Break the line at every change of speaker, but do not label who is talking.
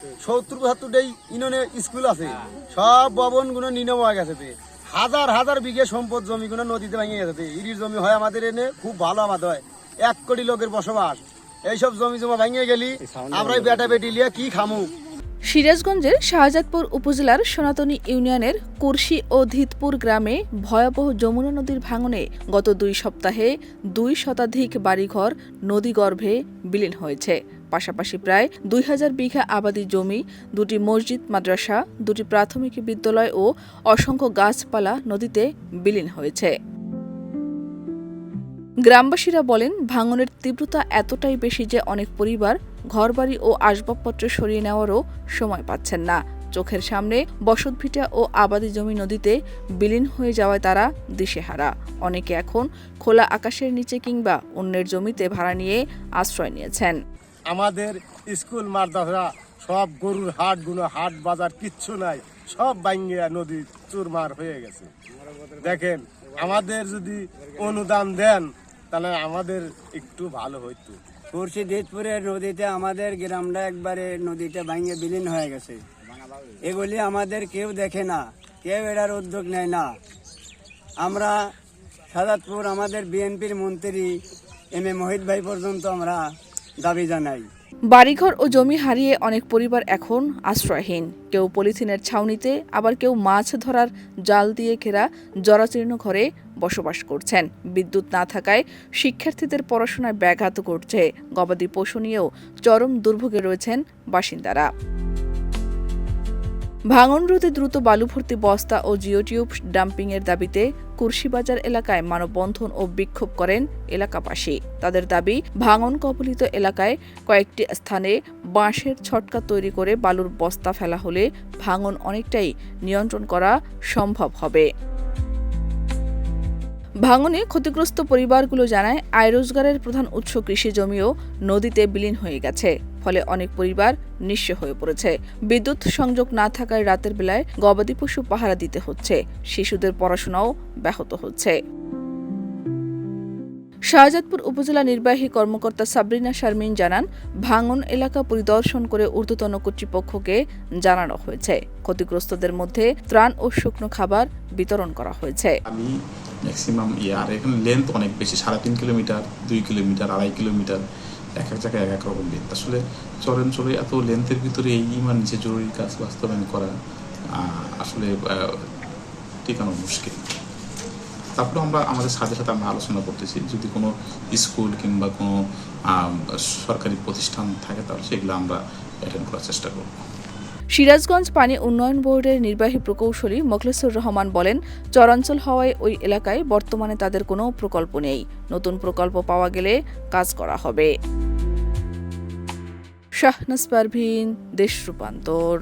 70-72টাই ইউনিয়নে স্কুল আছে, সব ভবনগুলো নির্মম হয়ে গেছে। হাজার হাজার বিঘে সম্পদ জমিগুলো নদীতে ভেঙে গেছে। ইরির জমি হয় আমাদের এনে খুব ভালো, আমাদের হয় 1 কোটি লোকের বসবাস। এইসব জমি জমা ভেঙে গেলি আমরা বেটা বেটি লিয়ে কি খামু।
সিরাজগঞ্জের শাহজাদপুর উপজেলার সনাতনী ইউনিয়নের কুরশি ও ধিতপুর গ্রামে ভয়াবহ যমুনা নদীর ভাঙনে গত 2 সপ্তাহে 2 শতাধিক বাড়িঘর নদীগর্ভে বিলীন হয়েছে। পাশাপাশি প্রায় 2000 বিঘা আবাদি জমি, 2টি মসজিদ, মাদ্রাসা, 2টি প্রাথমিক বিদ্যালয় ও অসংখ্য গাছপালা নদীতে বিলীন হয়েছে। গ্রামবাসীরা বলেন, ভাঙনের তীব্রতা এতটাই বেশি যে অনেক পরিবার ঘরবাড়ি ও আসবাবপত্র সরিয়ে নেওয়ারও সময় পাচ্ছেন না। চোখের সামনে বসতভিটা ও আবাদি জমি নদীতে বিলীন হয়ে যাওয়ায় তারা দিশেহারা। অনেকে এখন খোলা আকাশের নিচে কিংবা অন্যের জমিতে ভাড়া নিয়ে আশ্রয় নিয়েছেন।
আমাদের স্কুল মাদ্রাসা সব গরুর হাট বাজার কিচ্ছু নাই, সব ভাঙিয়া নদী চুরমার হয়ে গেছে। দেখেন, আমাদের যদি অনুদান দেন তাহলে আমাদের একটু ভালো হইতো।
কুরশি ধিতপুরের নদীতে আমাদের গ্রামটা একবারে নদীতে ভাঙে বিলীন হয়ে গেছে। এগুলি আমাদের কেউ দেখে না, কেউ এটার উদ্যোগ নেয় না। আমরা শাহজাদপুর আমাদের বিএনপির মন্ত্রী এম.এ. মোহিত ভাই পর্যন্ত আমরা দাবি জানাই।
বাড়িঘর ও জমি হারিয়ে অনেক পরিবার এখন আশ্রয়হীন। কেউ পলিথিনের ছাউনিতে, আবার কেউ মাছ ধরার জাল দিয়ে ঘেরা জরাচীর্ণ ঘরে বসবাস করছেন। বিদ্যুৎ না থাকায় শিক্ষার্থীদের পড়াশোনায় ব্যাঘাত ঘটছে। গবাদি পশু নিয়েও চরম দুর্ভোগে রয়েছেন বাসিন্দারা। ভাঙন রোধে দ্রুত বালু ভর্তি বস্তা ও জিওটিউব ডাম্পিংয়ের দাবিতে কুরশিবাজার এলাকায় মানববন্ধন ও বিক্ষোভ করেন এলাকাবাসী। তাদের দাবি, ভাঙন কবলিত এলাকায় কয়েকটি স্থানে বাঁশের ছটকা তৈরি করে বালুর বস্তা ফেলা হলে ভাঙন অনেকটাই নিয়ন্ত্রণ করা সম্ভব হবে। ভাঙনে ক্ষতিগ্রস্ত পরিবারগুলো জানায়, আয় রোজগারের প্রধান উৎস কৃষি জমিও নদীতে বিলীন হয়ে গেছে। ফলে অনেক পরিবার নিঃস্ব হয়ে পড়েছে। বিদ্যুৎ সংযোগ না থাকায় রাতের বেলায় গবাদি পশু পাহারা দিতে হচ্ছে। শিশুদের পড়াশোনাও ব্যাহত হচ্ছে। শাহজাদপুর উপজেলা নির্বাহী কর্মকর্তা সাবরিনা শারমিন জানান, ভাঙন এলাকা পরিদর্শন করে ঊর্ধ্বতন কর্তৃপক্ষকে জানানো হয়েছে। ক্ষতিগ্রস্তদের মধ্যে ত্রাণ ও শুকনো খাবার বিতরণ করা হয়েছে।
আমি ম্যাক্সিমাম আর এখানে লেন্থ অনেক বেশি, 3.5 কিলোমিটার, 2 কিলোমিটার, 2.5 কিলোমিটার, এক এক জায়গায় এক এক রকম লেন্থ। আসলে চলে এত লেন্থের ভিতরে এই নিচে জরুরি কাজ বাস্তবায়ন করা আসলে টিকানো মুশকিল। তারপরে আমরা আমাদের সাথে আমরা আলোচনা করতেছি, যদি কোনো স্কুল কিংবা কোনো সরকারি প্রতিষ্ঠান থাকে তাহলে সেগুলো আমরা অ্যাটেন্ড করার চেষ্টা করব।
সিরাজগঞ্জ পানি উন্নয়ন বোর্ডের নির্বাহী প্রকৌশলী মোখলেসুর রহমান বলেন, চরাঞ্চল হওয়ায় ওই এলাকায় বর্তমানে তাদের কোনো প্রকল্প নেই। নতুন প্রকল্প পাওয়া গেলে কাজ করা হবে। শাহনাজ পারভীন, দেশ রূপান্তর।